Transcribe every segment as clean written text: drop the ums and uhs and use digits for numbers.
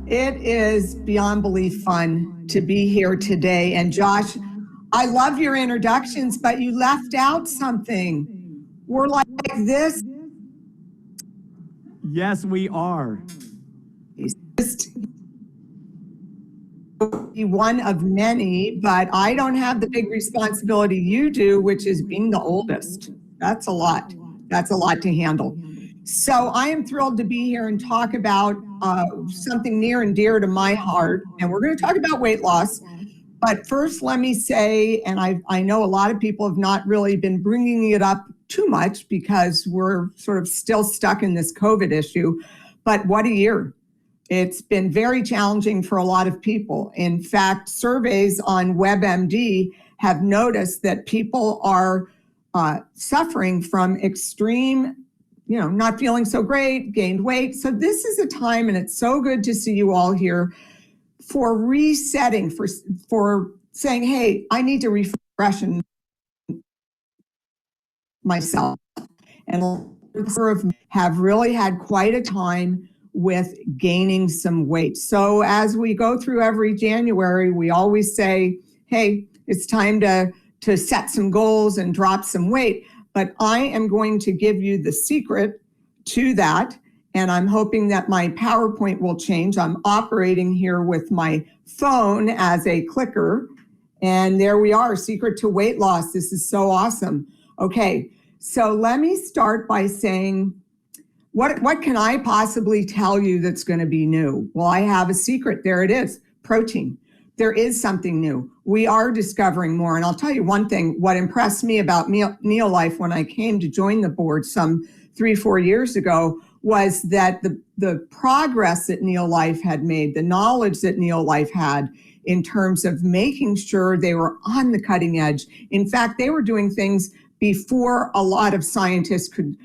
It is beyond belief fun to be here today. And Josh, I love your introductions, but you left out something. We're like this. Yes, we are. One of many, but I don't have the big responsibility you do, which is being the oldest. That's a lot. That's a lot to handle. So I am thrilled to be here and talk about something near and dear to my heart. And we're going to talk about weight loss. But first, let me say, and I know a lot of people have not really been bringing it up too much because we're sort of still stuck in this COVID issue. But what a year. It's been very challenging for a lot of people. In fact, surveys on WebMD have noticed that people are suffering from extreme, not feeling so great, gained weight. So this is a time, and it's so good to see you all here, for resetting, for saying, hey, I need to refresh myself. And have really had quite a time with gaining some weight. So as we go through every January, we always say, hey, it's time to set some goals and drop some weight. But I am going to give you the secret to that. And I'm hoping that my PowerPoint will change. I'm operating here with my phone as a clicker. And there we are, secret to weight loss. This is so awesome. Okay, so let me start by saying, what can I possibly tell you that's going to be new? Well, I have a secret. There it is, protein. There is something new. We are discovering more. And I'll tell you one thing, what impressed me about Neolife when I came to join the board some 3-4 years ago was that the progress that Neolife had made, the knowledge that Neolife had in terms of making sure they were on the cutting edge. In fact, they were doing things before a lot of scientists could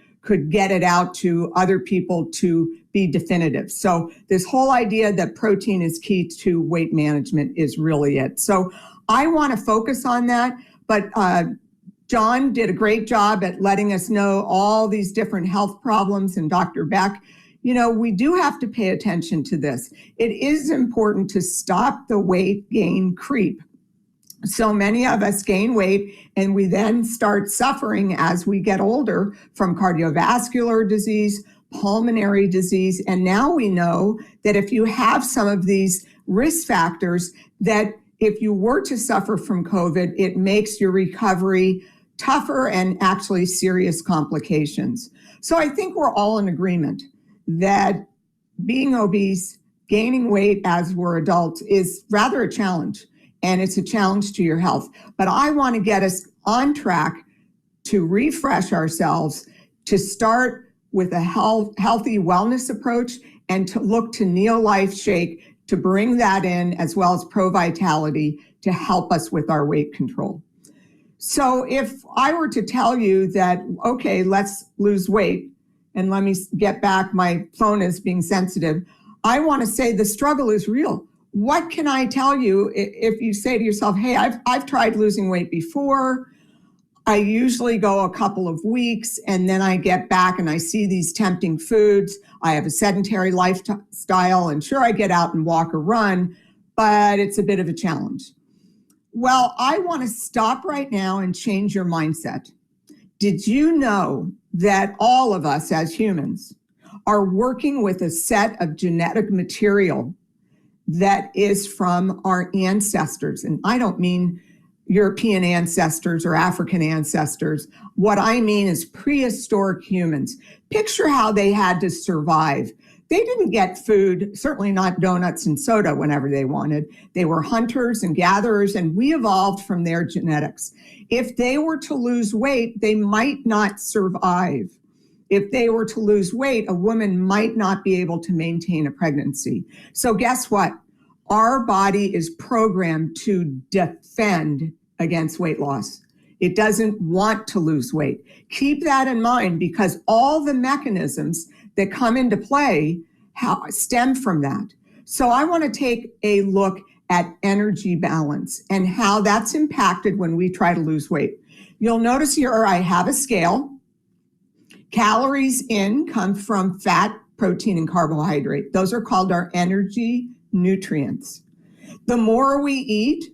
get it out to other people to be definitive. So this whole idea that protein is key to weight management is really it. So I want to focus on that, but John did a great job at letting us know all these different health problems, and Dr. Beck, we do have to pay attention to this. It is important to stop the weight gain creep. So many of us gain weight and we then start suffering as we get older from cardiovascular disease, pulmonary disease. And now we know that if you have some of these risk factors, that if you were to suffer from COVID, it makes your recovery tougher and actually serious complications. So I think we're all in agreement that being obese, gaining weight as we're adults is rather a challenge. And it's a challenge to your health. But I want to get us on track to refresh ourselves, to start with a healthy wellness approach, and to look to Neolife Shake to bring that in, as well as Pro Vitality to help us with our weight control. So if I were to tell you that, okay, let's lose weight, and let me get back, my phone is being sensitive, I want to say the struggle is real. What can I tell you if you say to yourself, hey, I've tried losing weight before. I usually go a couple of weeks and then I get back and I see these tempting foods. I have a sedentary lifestyle and sure, I get out and walk or run, but it's a bit of a challenge. Well, I want to stop right now and change your mindset. Did you know that all of us as humans are working with a set of genetic material that is from our ancestors? And I don't mean European ancestors or African ancestors. What I mean is prehistoric humans. Picture how they had to survive. They didn't get food, certainly not donuts and soda whenever they wanted. They were hunters and gatherers, and we evolved from their genetics. If they were to lose weight, they might not survive. If they were to lose weight, a woman might not be able to maintain a pregnancy. So guess what? Our body is programmed to defend against weight loss. It doesn't want to lose weight. Keep that in mind, because all the mechanisms that come into play stem from that. So I want to take a look at energy balance and how that's impacted when we try to lose weight. You'll notice here I have a scale. Calories in come from fat, protein and carbohydrate. Those are called our energy nutrients. The more we eat,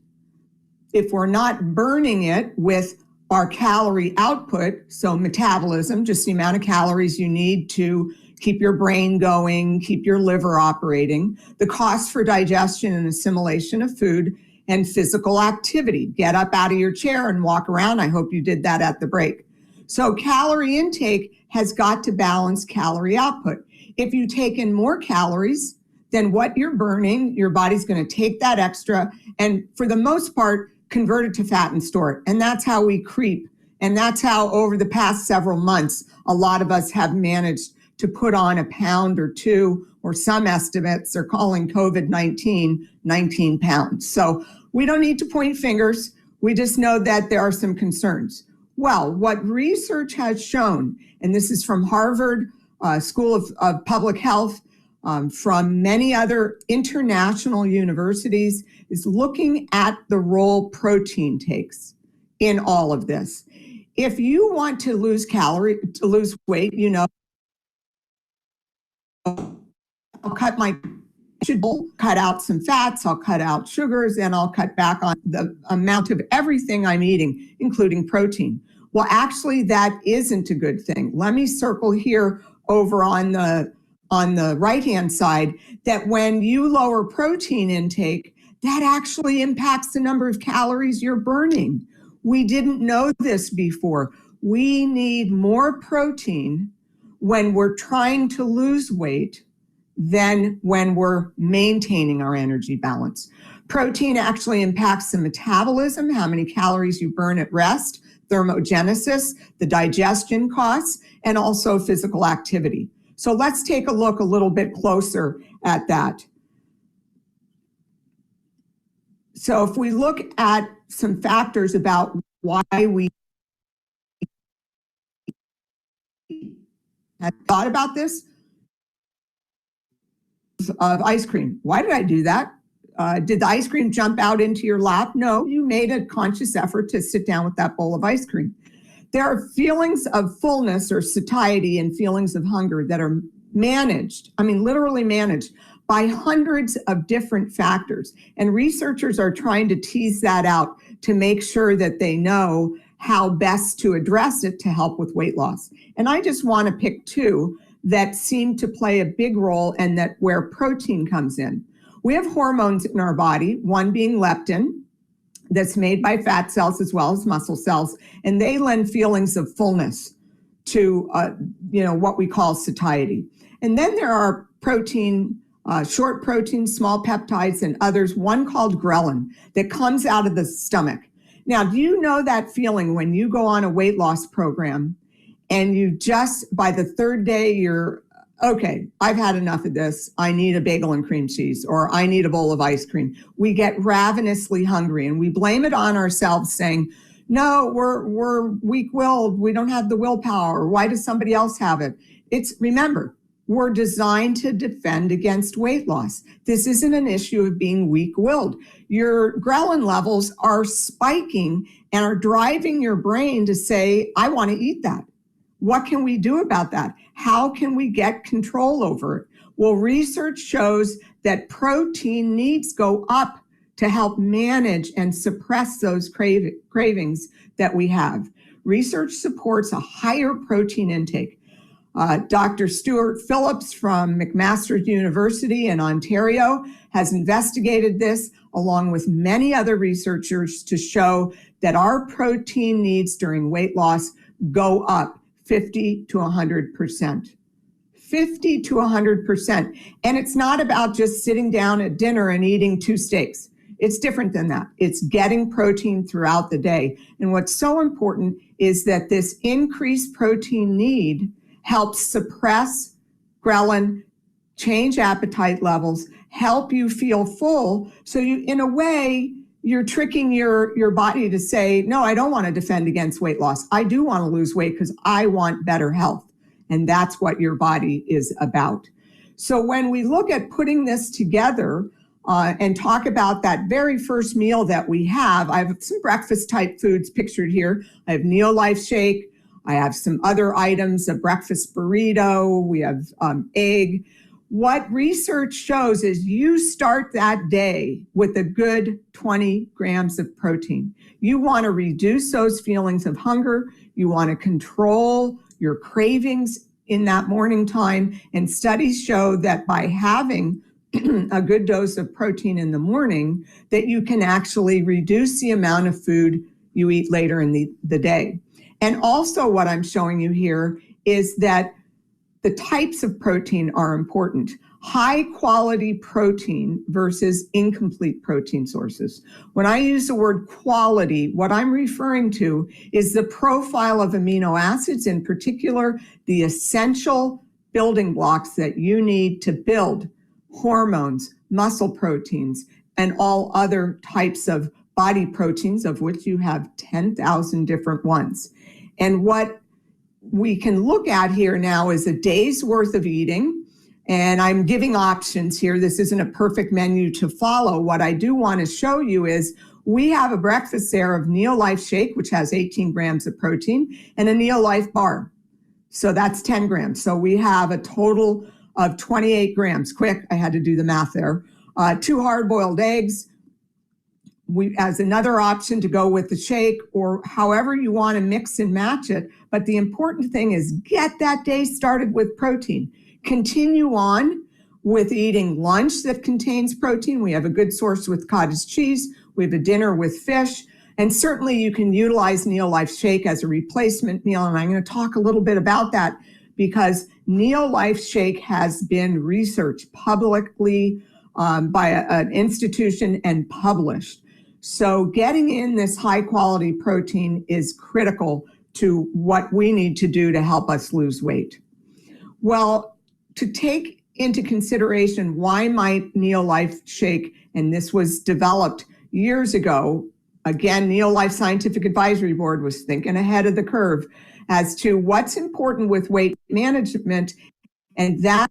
if we're not burning it with our calorie output, so metabolism, just the amount of calories you need to keep your brain going, keep your liver operating, the cost for digestion and assimilation of food, and physical activity. Get up out of your chair and walk around. I hope you did that at the break. So calorie intake has got to balance calorie output. If you take in more calories than what you're burning, your body's going to take that extra and, for the most part, convert it to fat and store it. And that's how we creep. And that's how, over the past several months, a lot of us have managed to put on a pound or two, or some estimates are calling COVID-19 19 pounds. So we don't need to point fingers. We just know that there are some concerns. Well, what research has shown, and this is from Harvard School of Public Health, from many other international universities, is looking at the role protein takes in all of this. If you want to lose weight, you know, I'll cut out some fats, I'll cut out sugars, and I'll cut back on the amount of everything I'm eating, including protein. Well, actually, that isn't a good thing. Let me circle here over on the right-hand side that when you lower protein intake, that actually impacts the number of calories you're burning. We didn't know this before. We need more protein when we're trying to lose weight than when we're maintaining our energy balance. Protein actually impacts the metabolism, how many calories you burn at rest, thermogenesis, the digestion costs, and also physical activity. So let's take a look a little bit closer at that. So if we look at some factors about why we had thought about this, of ice cream. Why did I do that? Did the ice cream jump out into your lap? No, you made a conscious effort to sit down with that bowl of ice cream. There are feelings of fullness or satiety and feelings of hunger that are managed, I mean, literally managed by hundreds of different factors. And researchers are trying to tease that out to make sure that they know how best to address it to help with weight loss. And I just want to pick two that seem to play a big role, and that where protein comes in. We have hormones in our body, one being leptin, that's made by fat cells as well as muscle cells, and they lend feelings of fullness to what we call satiety. And then there are protein, short protein, small peptides, and others, one called ghrelin, that comes out of the stomach. Now, do you know that feeling when you go on a weight loss program and you just, by the third day, you're, okay, I've had enough of this. I need a bagel and cream cheese, or I need a bowl of ice cream. We get ravenously hungry and we blame it on ourselves, saying, no, we're weak-willed. We don't have the willpower. Why does somebody else have it? Remember, we're designed to defend against weight loss. This isn't an issue of being weak-willed. Your ghrelin levels are spiking and are driving your brain to say, I want to eat that. What can we do about that? How can we get control over it? Well, research shows that protein needs go up to help manage and suppress those cravings that we have. Research supports a higher protein intake. Dr. Stuart Phillips from McMaster University in Ontario has investigated this, along with many other researchers, to show that our protein needs during weight loss go up 50 to 100%. 50 to 100%. And it's not about just sitting down at dinner and eating 2 steaks. It's different than that. It's getting protein throughout the day. And what's so important is that this increased protein need helps suppress ghrelin, change appetite levels, help you feel full. So you, in a way, you're tricking your body to say, no, I don't want to defend against weight loss. I do want to lose weight because I want better health. And that's what your body is about. So when we look at putting this together and talk about that very first meal that we have, I have some breakfast type foods pictured here. I have Neolife Shake. I have some other items, a breakfast burrito, we have egg. What research shows is you start that day with a good 20 grams of protein. You want to reduce those feelings of hunger. You want to control your cravings in that morning time. And studies show that by having a good dose of protein in the morning, that you can actually reduce the amount of food you eat later in the day. And also what I'm showing you here is that the types of protein are important. High quality protein versus incomplete protein sources. When I use the word quality, what I'm referring to is the profile of amino acids, in particular, the essential building blocks that you need to build hormones, muscle proteins, and all other types of body proteins, of which you have 10,000 different ones. And what we can look at here now is a day's worth of eating. And I'm giving options here. This isn't a perfect menu to follow. What I do want to show you is we have a breakfast there of Neolife Shake, which has 18 grams of protein, and a Neolife bar. So that's 10 grams. So we have a total of 28 grams. Quick, I had to do the math there. 2 hard-boiled eggs, as another option to go with the shake, or however you want to mix and match it. But the important thing is get that day started with protein. Continue on with eating lunch that contains protein. We have a good source with cottage cheese. We have a dinner with fish. And certainly you can utilize Neolife Shake as a replacement meal. And I'm going to talk a little bit about that because Neolife Shake has been researched publicly by an institution and published. So getting in this high quality protein is critical to what we need to do to help us lose weight. Well, to take into consideration why might Neolife Shake, and this was developed years ago, again, Neolife Scientific Advisory Board was thinking ahead of the curve as to what's important with weight management, and that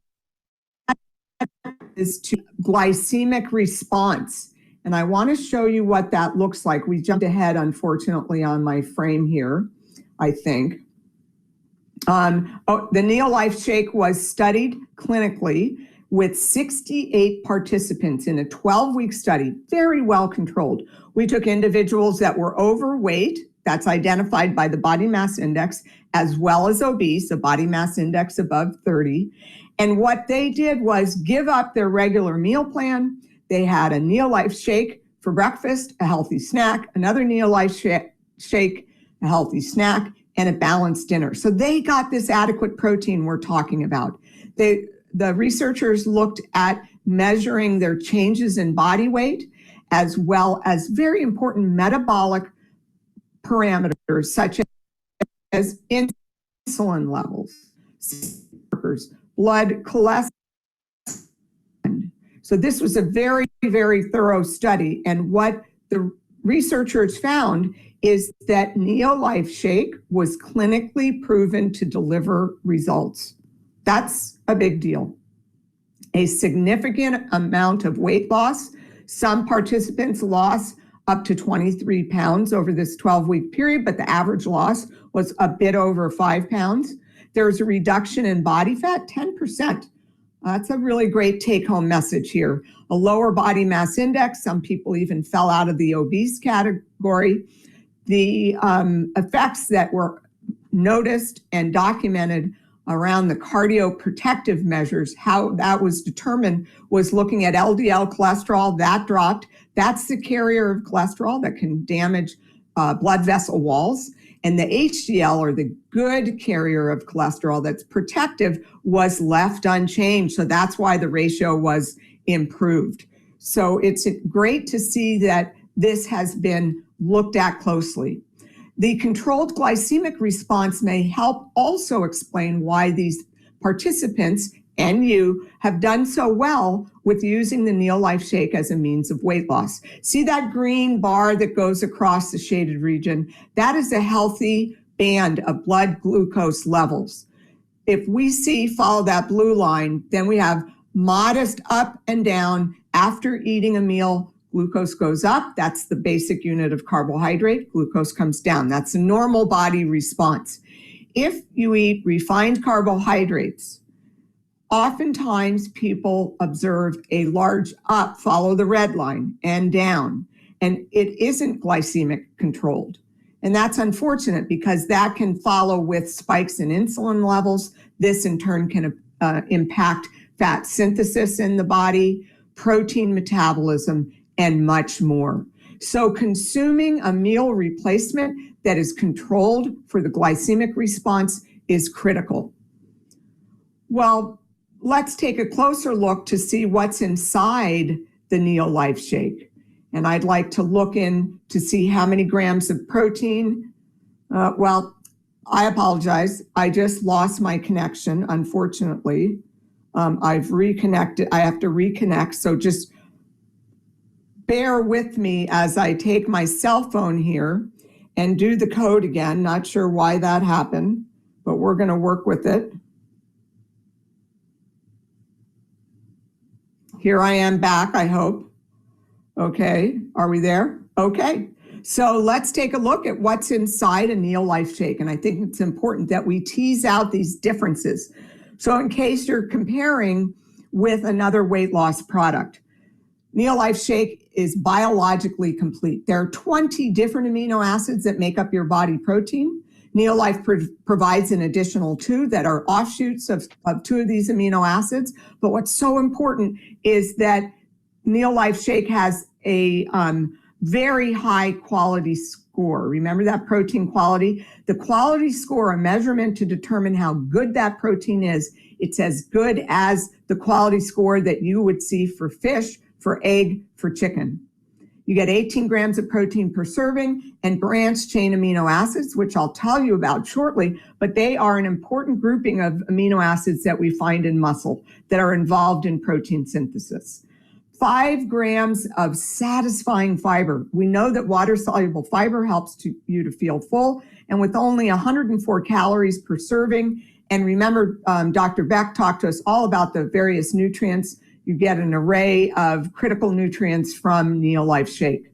is to glycemic response. And I want to show you what that looks like. We jumped ahead, unfortunately, on my frame here, I think. The Neolife Shake was studied clinically with 68 participants in a 12-week study, very well controlled. We took individuals that were overweight, that's identified by the body mass index, as well as obese, a body mass index above 30. And what they did was give up their regular meal plan. They had a Neolife Shake for breakfast, a healthy snack, another Neolife Shake, a healthy snack, and a balanced dinner. So they got this adequate protein we're talking about. The researchers looked at measuring their changes in body weight, as well as very important metabolic parameters, such as insulin levels, blood cholesterol. So this was a very, very thorough study. And what the researchers found is that Neolife Shake was clinically proven to deliver results. That's a big deal. A significant amount of weight loss. Some participants lost up to 23 pounds over this 12-week period, but the average loss was a bit over 5 pounds. There's a reduction in body fat, 10%. That's a really great take-home message here. A lower body mass index. Some people even fell out of the obese category. The effects that were noticed and documented around the cardioprotective measures, how that was determined was looking at LDL cholesterol, that dropped. That's the carrier of cholesterol that can damage blood vessel walls. And the HDL, or the good carrier of cholesterol that's protective, was left unchanged. So that's why the ratio was improved. So it's great to see that this has been looked at closely. The controlled glycemic response may help also explain why these participants and you have done so well with using the Neolife Shake as a means of weight loss. See that green bar that goes across the shaded region? That is a healthy band of blood glucose levels. If we follow that blue line, then we have modest up and down. After eating a meal, glucose goes up. That's the basic unit of carbohydrate. Glucose comes down. That's a normal body response. if you eat refined carbohydrates, oftentimes people observe a large up, follow the red line, and down, and it isn't glycemic controlled. And that's unfortunate because that can follow with spikes in insulin levels. This in turn can impact fat synthesis in the body, protein metabolism, and much more. So consuming a meal replacement that is controlled for the glycemic response is critical. Well, let's take a closer look to see what's inside the Neolife shake. And I'd like to look in to see how many grams of protein. Well, I apologize. I just lost my connection, unfortunately. I've reconnected. I have to reconnect. So just bear with me as I take my cell phone here and do the code again. Not sure why that happened, but we're going to work with it. Here I am back, I hope. Okay, are we there? Okay, so let's take a look at what's inside a Neolife shake. And I think it's important that we tease out these differences. So in case you're comparing with another weight loss product, Neolife shake is biologically complete. There are 20 different amino acids that make up your body protein. Neolife provides an additional 2 that are offshoots of 2 of these amino acids. But what's so important is that Neolife shake has a very high quality score. Remember that protein quality? The quality score, a measurement to determine how good that protein is, it's as good as the quality score that you would see for fish, for egg, for chicken. You get 18 grams of protein per serving and branched chain amino acids, which I'll tell you about shortly, but they are an important grouping of amino acids that we find in muscle that are involved in protein synthesis. 5 grams of satisfying fiber. We know that water-soluble fiber helps you to feel full, and with only 104 calories per serving. And remember, Dr. Beck talked to us all about the various nutrients. You get an array of critical nutrients from Neolife shake.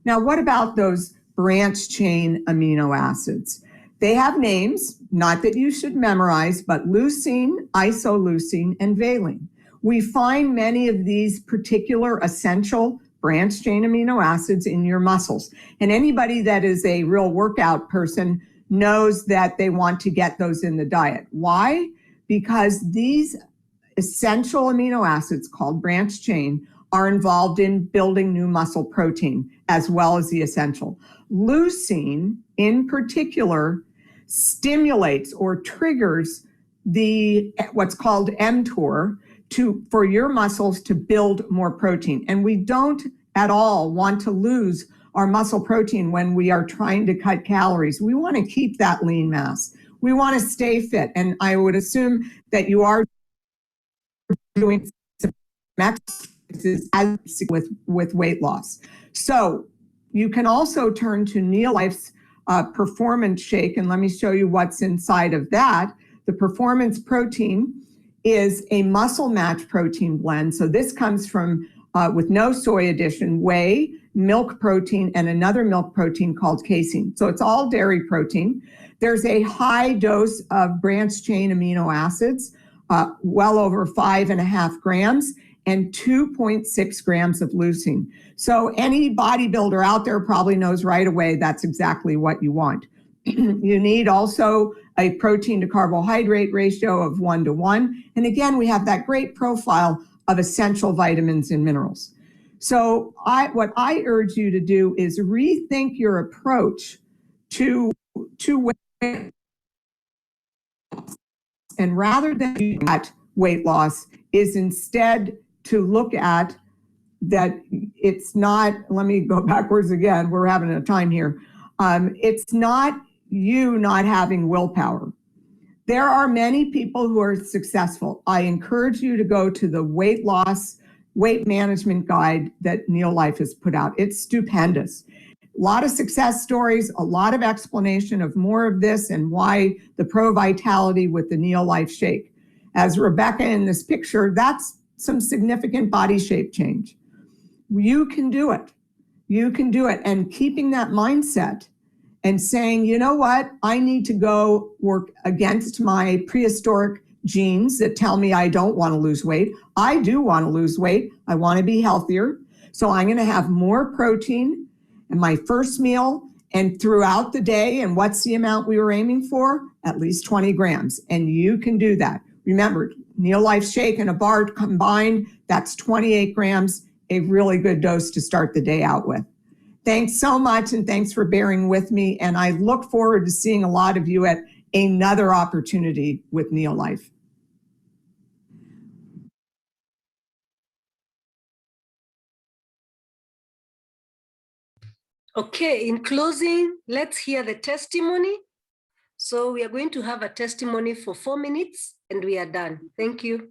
Now, what about those branched chain amino acids? They have names, not that you should memorize, but leucine, isoleucine, and valine. We find many of these particular essential branched chain amino acids in your muscles. And anybody that is a real workout person knows that they want to get those in the diet. Why? Because these essential amino acids called branched chain are involved in building new muscle protein as well as the essential. Leucine, in particular, stimulates or triggers the what's called mTOR for your muscles to build more protein. And we don't at all want to lose our muscle protein when we are trying to cut calories. We want to keep that lean mass. We want to stay fit. And I would assume that you are doing some exercises with weight loss. So you can also turn to Neolife's Performance Shake, and let me show you what's inside of that. The Performance Protein is a muscle match protein blend. So this comes from, with no soy addition, whey, milk protein, and another milk protein called casein. So it's all dairy protein. There's a high dose of branched chain amino acids, well over 5.5 grams, and 2.6 grams of leucine. So any bodybuilder out there probably knows right away that's exactly what you want. You need also a protein to carbohydrate ratio of 1:1. And again, we have that great profile of essential vitamins and minerals. So what I urge you to do is rethink your approach to weight. And rather than at weight loss is instead to look at that it's not, let me go backwards again, we're having a time here. It's not you not having willpower. There are many people who are successful. I encourage you to go to the weight loss, weight management guide that Neolife has put out. It's stupendous. A lot of success stories, a lot of explanation of more of this and why the Pro Vitality with the Neolife shake. As Rebecca in this picture, that's some significant body shape change. You can do it. You can do it. And keeping that mindset and saying, you know what, I need to go work against my prehistoric genes that tell me I don't want to lose weight. I do want to lose weight. I want to be healthier. So I'm going to have more protein in my first meal and throughout the day. And what's the amount we were aiming for? At least 20 grams. And you can do that. Remember, Neolife shake and a bar combined, that's 28 grams, a really good dose to start the day out with. Thanks so much, and thanks for bearing with me. And I look forward to seeing a lot of you at another opportunity with Neolife. Okay, in closing, let's hear the testimony. So we are going to have a testimony for 4 minutes and we are done. Thank you.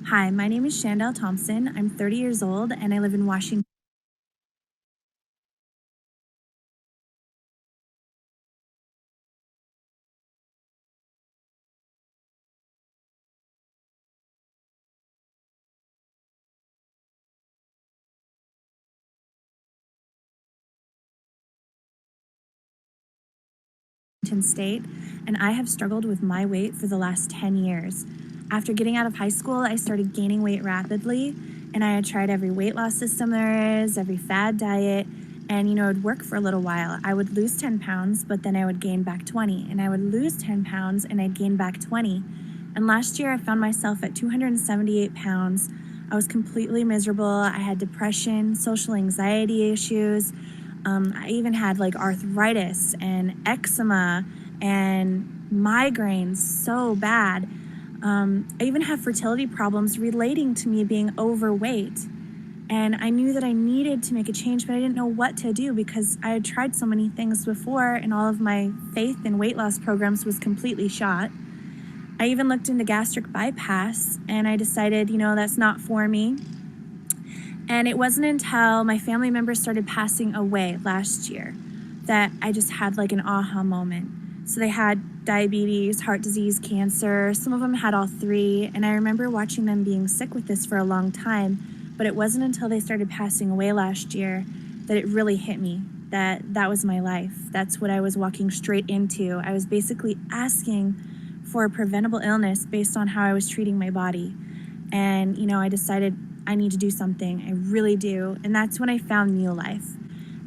Hi, my name is Shandell Thompson. I'm 30 years old and I live in Washington State, and I have struggled with my weight for the last 10 years. After getting out of high school, I started gaining weight rapidly, and I had tried every weight loss system there is, every fad diet, and it would work for a little while. I would lose 10 pounds, but then I would gain back 20, and I would lose 10 pounds, and I'd gain back 20. And last year, I found myself at 278 pounds. I was completely miserable. I had depression, social anxiety issues. I even had arthritis and eczema and migraines so bad. I even have fertility problems relating to me being overweight. And I knew that I needed to make a change, but I didn't know what to do because I had tried so many things before and all of my faith in weight loss programs was completely shot. I even looked into gastric bypass and I decided, that's not for me. And it wasn't until my family members started passing away last year that I just had an aha moment. So they had diabetes, heart disease, cancer. Some of them had all three. And I remember watching them being sick with this for a long time. But it wasn't until they started passing away last year that it really hit me that that was my life. That's what I was walking straight into. I was basically asking for a preventable illness based on how I was treating my body. And, I decided I need to do something. I really do. And that's when I found Neolife.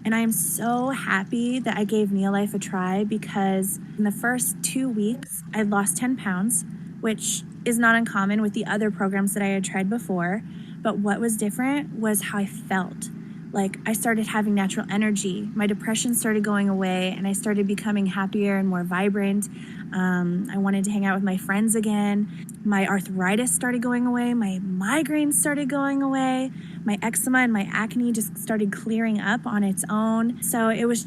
And I am so happy that I gave Neolife a try because in the first 2 weeks, I lost 10 pounds, which is not uncommon with the other programs that I had tried before. But what was different was how I felt. I started having natural energy. My depression started going away and I started becoming happier and more vibrant. I wanted to hang out with my friends again. My arthritis started going away. My migraines started going away. My eczema and my acne just started clearing up on its own. So it was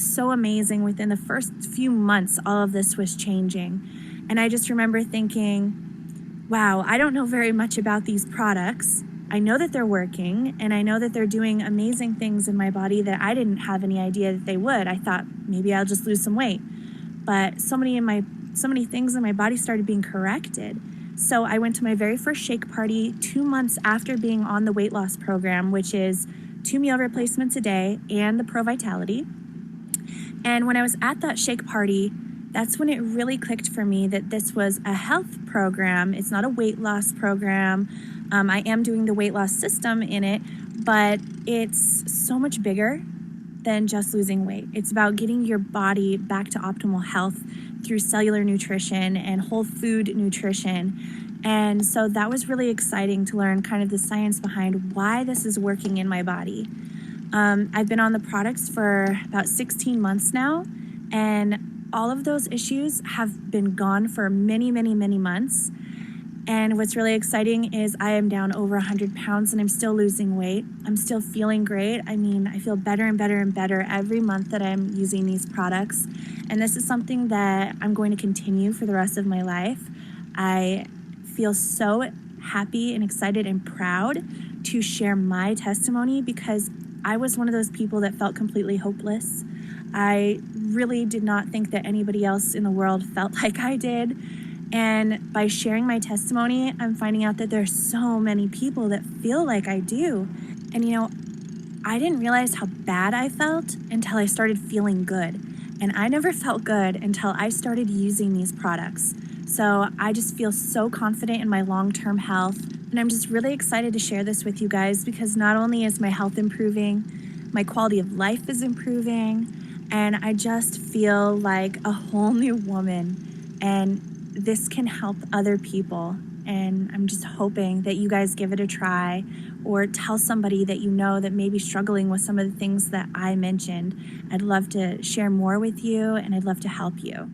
so amazing. Within the first few months, all of this was changing. And I just remember thinking, wow, I don't know very much about these products. I know that they're working and I know that they're doing amazing things in my body that I didn't have any idea that they would. I thought maybe I'll just lose some weight. But so many things in my body started being corrected. So I went to my very first shake party 2 months after being on the weight loss program, which is 2 meal replacements a day and the Pro Vitality. And when I was at that shake party, that's when it really clicked for me that this was a health program. It's not a weight loss program. I am doing the weight loss system in it, but it's so much bigger than just losing weight. It's about getting your body back to optimal health through cellular nutrition and whole food nutrition. And so that was really exciting to learn kind of the science behind why this is working in my body. I've been on the products for about 16 months now, and all of those issues have been gone for many, many, many months. And what's really exciting is I am down over 100 pounds and I'm still losing weight. I'm still feeling great. I mean, I feel better and better and better every month that I'm using these products. And this is something that I'm going to continue for the rest of my life. I feel so happy and excited and proud to share my testimony because I was one of those people that felt completely hopeless. I really did not think that anybody else in the world felt like I did. And by sharing my testimony, I'm finding out that there's so many people that feel like I do. And I didn't realize how bad I felt until I started feeling good. And I never felt good until I started using these products. So I just feel so confident in my long-term health. And I'm just really excited to share this with you guys because not only is my health improving, my quality of life is improving, and I just feel like a whole new woman. And this can help other people. And I'm just hoping that you guys give it a try or tell somebody that you know that may be struggling with some of the things that I mentioned. I'd love to share more with you and I'd love to help you.